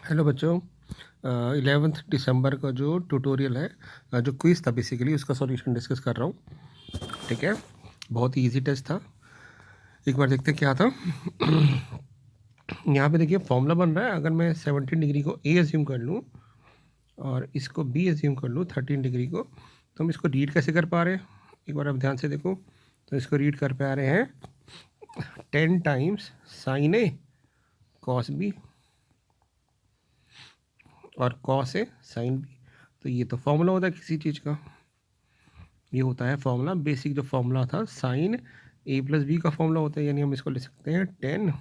Hello बच्चों, 11 दिसंबर का जो ट्यूटोरियल है, जो क्विज़ था बेसिकली उसका सॉल्यूशन डिस्कस कर रहा हूँ। ठीक है, बहुत ही इजी टेस्ट था। एक बार देखते हैं क्या था। यहाँ पे देखिए फॉर्मूला बन रहा है। अगर मैं 17 डिग्री को ए एज्यूम कर लूँ और इसको बी एज्यूम कर लूँ 13 डिग्री को, तो हम इसको रीड कैसे कर पा रहे हैं? एक बार आप ध्यान से देखो। तो इसको रीड कर पा रहे हैं 10 टाइम्स साइन ए कॉस बी और कॉस ए साइन बी। तो ये तो फॉर्मूला होता है किसी चीज़ का। ये होता है फॉर्मूला, बेसिक जो फॉर्मूला था साइन ए प्लस बी का फॉर्मूला होता है। यानी हम इसको लिख सकते हैं 10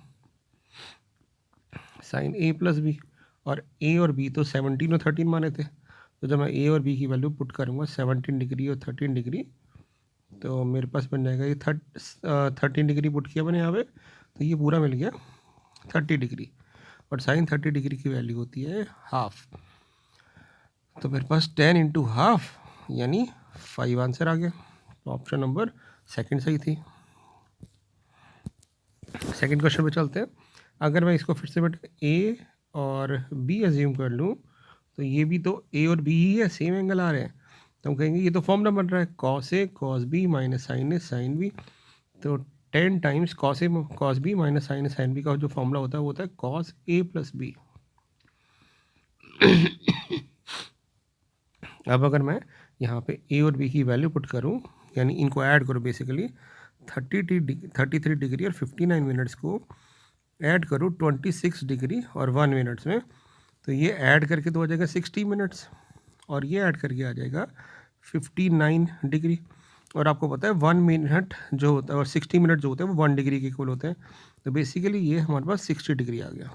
साइन ए प्लस बी। और ए और बी तो 17 और 13 माने थे। तो जब मैं ए और बी की वैल्यू पुट करूँगा 17 डिग्री और 13 डिग्री, तो मेरे पास बन जाएगा ये 13 डिग्री पुट किया मैंने यहाँ पे, तो ये पूरा मिल गया 30 डिग्री। और साइन 30 डिग्री की वैल्यू होती है हाफ। तो मेरे पास 10 इंटू हाफ यानी 5 आंसर आ गया। तो ऑप्शन नंबर सेकंड सही थी। सेकंड क्वेश्चन पे चलते हैं। अगर मैं इसको फिर से बेटा ए और बी एज्यूम कर लूँ, तो ये भी तो ए और बी ही है, सेम एंगल आ रहे हैं। तो हम कहेंगे ये तो फॉर्मूला बन रहा है cos A cos B minus sign A sine B. तो 10 times cos A cos B minus sign A sine B का जो फॉर्मूला होता है वो होता है कॉस ए प्लस बी। अब अगर मैं यहाँ पे ए और बी की वैल्यू पुट करूँ, यानी इनको ऐड करो बेसिकली 33 डिग्री और 59 मिनट्स को ऐड करूँ 26 डिग्री और 1 मिनट्स में, तो ये ऐड करके तो हो जाएगा 60 मिनट्स और ये ऐड करके आ जाएगा 59 डिग्री। और आपको पता है 1 मिनट जो होता है और 60 मिनट जो होते हैं वो 1 डिग्री के इक्वल होते हैं। तो बेसिकली ये हमारे पास 60 डिग्री आ गया,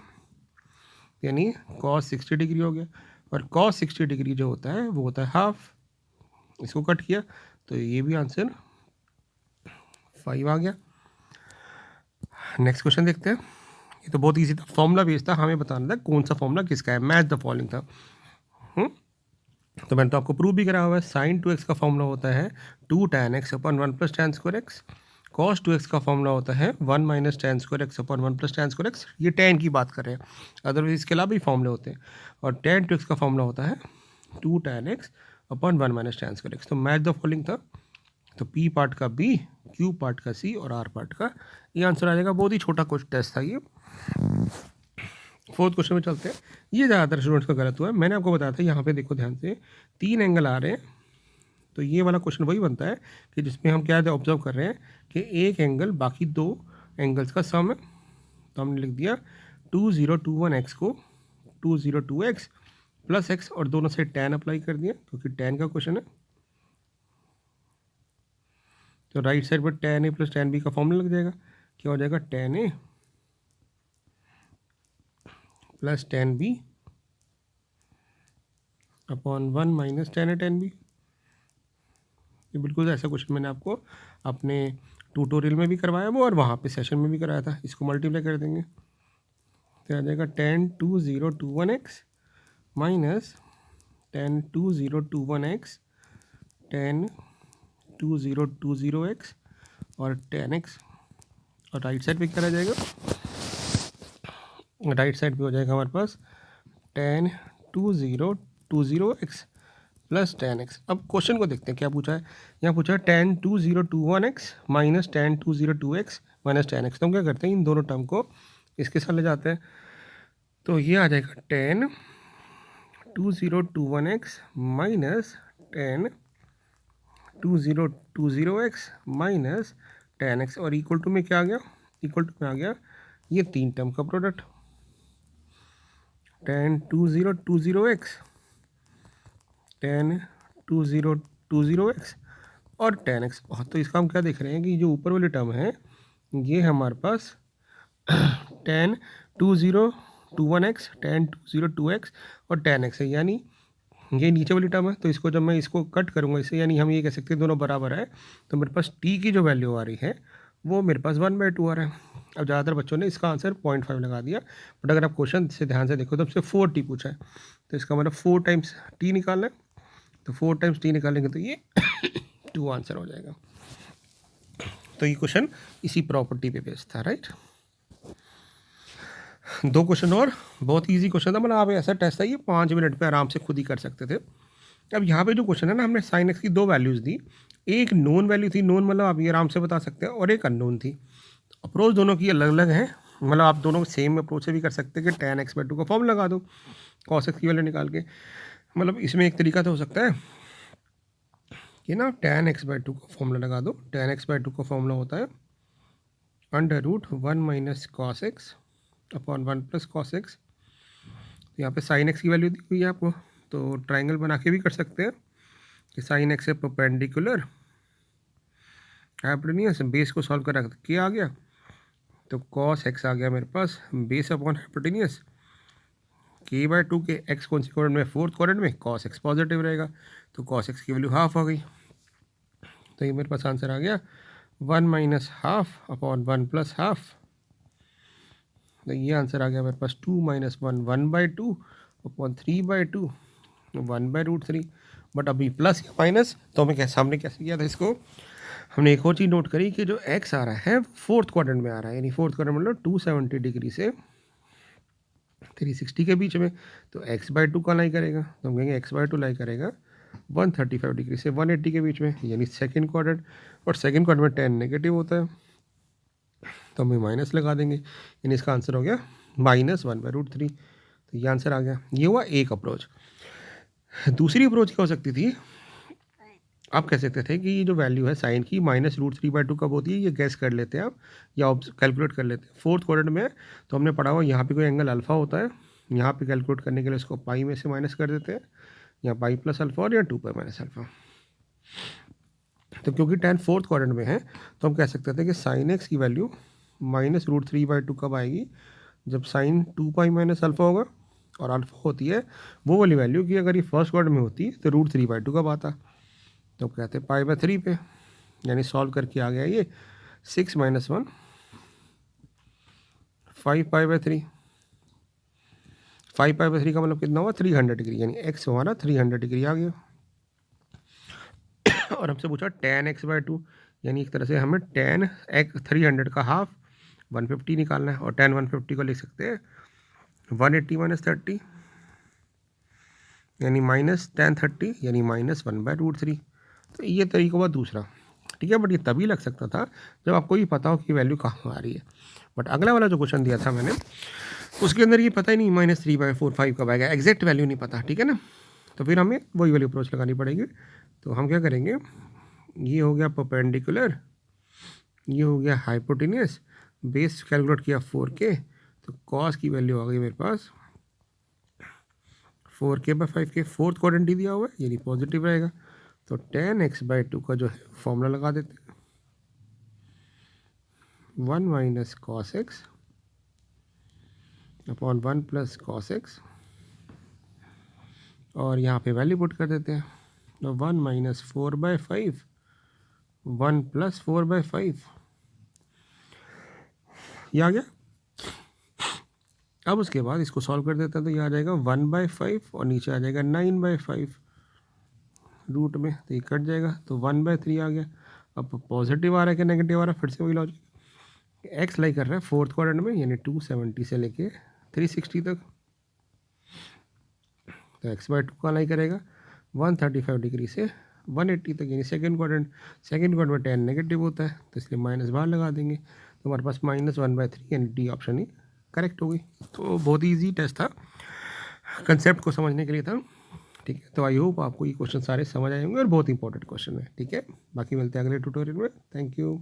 यानी कॉस 60 डिग्री हो गया। और कॉस 60 डिग्री जो होता है वो होता है हाफ। इसको कट किया तो ये भी आंसर 5 आ गया। नेक्स्ट क्वेश्चन देखते हैं। ये तो बहुत इजी था, फॉर्मूला बेस्ड था, हमें बताना था कौन सा फॉर्मूला किसका है। मैच द फॉलोइंग था। तो मैंने तो आपको प्रूव भी करा हुआ है। साइन 2x का फॉर्मूला होता है 2 tan x अपन 1 plus tan square x. Cos 2x का फॉर्मूला होता है 1 minus tan square x upon 1 plus tan square x. ये tan की बात कर रहे हैं, अदरवाइज इसके अलावा भी फॉर्मूले होते हैं। और tan 2x का फॉर्मूला होता है 2 tan x अपन 1 माइनस tan स्क्वायर एक्स। तो मैच द फॉलोइंग था। तो P पार्ट का B, Q पार्ट का C और R पार्ट का ये आंसर आ जाएगा। बहुत ही छोटा कुछ टेस्ट था ये। फोर्थ क्वेश्चन में चलते हैं। ये ज़्यादातर स्टूडेंट्स का गलत हुआ है। मैंने आपको बताया था, यहाँ पे देखो ध्यान से 3 एंगल आ रहे हैं। तो ये वाला क्वेश्चन वही बनता है कि जिसमें हम क्या ऑब्जर्व कर रहे हैं कि एक एंगल बाकी 2 एंगल्स का सम है। तो हमने लिख दिया 2021x को 2022x प्लस x और दोनों से tan अप्लाई कर दिया क्योंकि tan का क्वेश्चन है। तो राइट साइड पर tan a plus tan b का फॉर्मूला लग जाएगा। क्या हो जाएगा tan a plus tan b upon 1 minus tan a tan b। ये बिल्कुल ऐसा क्वेश्चन मैंने आपको अपने ट्यूटोरियल में भी करवाया वो, और वहाँ पे सेशन में भी कराया था। इसको मल्टीप्लाई कर देंगे तो आ जाएगा tan 2021x minus tan 2021x tan 2020x और tan x। और राइट साइड पे क्या रह जाएगा? राइट साइड पे हो जाएगा हमारे पास tan 2020x plus tan x। अब क्वेश्चन को देखते हैं क्या पूछा है। यहाँ पूछा है tan 2021x minus tan 202x minus tan x। तो हम क्या करते हैं, इन दोनों टर्म को इसके साथ ले जाते हैं। तो ये आ जाएगा tan 2021x minus tan 2020x minus tan x और इक्वल टू में क्या आ गया? इक्वल टू में आ गया ये 3 टर्म का product tan 2020x tan 2020x और tan x। तो इसका हम क्या देख रहे हैं कि जो ऊपर वाली टर्म है ये हमारे पास tan 2021x tan 202x और tan x है, यानी ये नीचे वाली टर्म है। तो इसको जब मैं इसको कट करूँगा इससे, यानी हम ये कह सकते हैं दोनों बराबर है। तो मेरे पास t की जो वैल्यू आ रही है वो मेरे पास 1/2 आ रहा है। अब ज़्यादातर बच्चों ने इसका आंसर 0.5 लगा दिया, बट अगर आप क्वेश्चन से ध्यान से देखो तो हमसे 4t पूछा है। तो इसका मतलब 4 टाइम्स t निकालना है। तो 4 टाइम्स t निकालेंगे तो ये 2 आंसर हो जाएगा। तो ये क्वेश्चन इसी प्रॉपर्टी पे बेस्ड था, राइट। दो क्वेश्चन और, बहुत इजी क्वेश्चन था, मतलब आप ऐसा टेस्ट था ये 5 मिनट पे आराम से खुद ही कर सकते थे। अब यहाँ पे जो क्वेश्चन है ना, हमने साइन एक्स की दो वैल्यूज़ दी, एक नोन वैल्यू थी, नोन मतलब आप ये आराम से बता सकते हैं, और एक अननोन थी। अप्रोच दोनों की अलग अलग है, मतलब आप दोनों सेम अप्रोच से भी कर सकते हैं कि tan x/2 का फॉर्म लगा दो cos x की वैल्यू निकाल के। मतलब इसमें एक तरीका तो हो सकता है कि ना tan x/2 का फॉर्मूला लगा दो। tan x/2 का फॉर्मूला होता है √1 - cos x upon 1 + cos x। यहाँ पे साइन एक्स की वैल्यू दी हुई है आपको, तो ट्राइंगल बना के भी कर सकते हैं कि साइन एक्स है परपेंडिकुलर हाइपोटेन्यूस, बेस को सॉल्व करा क्या आ गया, तो cos x आ गया मेरे पास बेस अपॉन हाइपोटेन्यूस k/2 के x कौन से क्वाड्रेंट में, फोर्थ क्वाड्रेंट में, cos x पॉजिटिव रहेगा, तो cos x की वैल्यू हाफ आ गई। तो ये मेरे पास आंसर आ गया 1 - हाफ अपॉन 1 + हाफ। तो ये आंसर आ गया मेरे पास 2 - 1 1/2 अपॉन 3/2 1/√3। बट अभी प्लस या माइनस, तो हमें कैसे, हमने कैसे किया था इसको, हमने एक और चीज़ नोट करी कि जो x आ रहा है फोर्थ क्वाड्रेंट में आ रहा है, यानी फोर्थ क्वाड्रेंट मतलब 270 डिग्री से 360 के बीच में, तो x/2 का लाई करेगा, तो हम कहेंगे x/2 लाई करेगा 135 डिग्री से 180 के बीच में, यानी सेकंड क्वाड्रेंट। और सेकंड क्वाड्रेंट में tan नेगेटिव होता है, तो हमें माइनस लगा देंगे, यानी इसका आंसर हो गया -1/√3। तो ये आंसर आ गया। ये हुआ एक अप्रोच। दूसरी अप्रोच क्या हो सकती थी, आप कह सकते थे कि ये जो वैल्यू है साइन की -√3/2 कब होती है, ये गैस कर लेते हैं आप, या कैलकुलेट कर लेते हैं। फोर्थ क्वाड्रेंट में तो हमने पढ़ा हुआ यहाँ पे कोई एंगल अल्फा होता है, यहाँ पे कैलकुलेट करने के लिए इसको पाई में से माइनस कर देते हैं, या पाई प्लस अल्फा और या 2 पाई - अल्फा। तो क्योंकि tan फोर्थ क्वाड्रेंट में है, तो हम कह सकते थे कि साइन एक्स की वैल्यू -√3/2 कब आएगी, जब साइन 2 पाई - अल्फा होगा, और अल्फा होती है वो वाली वैल्यू कि अगर ये फर्स्ट क्वाड्रेंट में होती तो √3/2 कब आता, तो कहते हैं π/3 पे, यानी सॉल्व करके आ गया ये 6 - 1 5 π/3। 5 π/3 का मतलब कितना हुआ 300 डिग्री, यानी x हमारा 300 डिग्री आ गया। और हमसे पूछा tan x/2, यानी एक तरह से हमें tan x 300 का हाफ 150 निकालना है, और tan 150 को लिख सकते हैं 180 - 30, यानी -tan 30, यानी -1/√3। तो ये तरीका हुआ दूसरा, ठीक है। बट ये तभी लग सकता था जब आपको ये पता हो कि वैल्यू कहाँ आ रही है। बट अगला वाला जो क्वेश्चन दिया था मैंने, उसके अंदर ये पता ही नहीं -3/4 कब आएगा, एग्जैक्ट वैल्यू नहीं पता, ठीक है ना। तो फिर हमें वही वाली अप्रोच लगानी पड़ेगी। तो हम क्या करेंगे, ये हो गया परपेंडिकुलर, ये हो गया हाइपोटेन्यूस, बेस कैलकुलेट किया 4k, तो कॉस की वैल्यू आ गई मेरे पास 4k/5k, फोर्थ क्वाड्रेंट ही दिया हुआ है, यानी पॉजिटिव रहेगा। तो tan x/2 का जो है फॉर्मूला लगा देते हैं 1 - cos x upon 1 + cos x, और यहाँ पे वैल्यू पुट कर देते हैं, तो 1 - 4/5 1 + 4/5, ये आ गया। अब उसके बाद इसको सॉल्व कर देते हैं, तो ये आ जाएगा 1/5 और नीचे आ जाएगा 9/5 रूट में, तो ये कट जाएगा, तो 1/3 आ गया। अब पॉजिटिव आ रहा है कि नेगेटिव आ रहा है, फिर से वही लॉजिक, एक्स लाई कर रहा है फोर्थ क्वाड्रेंट में, यानी 270 से लेके 360 तक, तो x/2 का लाई करेगा 135 डिग्री से 180 तक, यानी सेकंड क्वाड्रेंट। सेकंड क्वाड्रेंट में tan नेगेटिव होता है, तो इसलिए माइनस बाहर लगा देंगे, तो हमारे पास -1/3, यानी डी ऑप्शन ही करेक्ट हो गई। तो बहुत ही ईजी टेस्ट था, कंसेप्ट को समझने के लिए था, ठीक है। तो आई होप आपको ये क्वेश्चन सारे समझ आए होंगे, और बहुत इंपॉर्टेंट क्वेश्चन है, ठीक है। बाकी मिलते हैं अगले ट्यूटोरियल में। Thank you.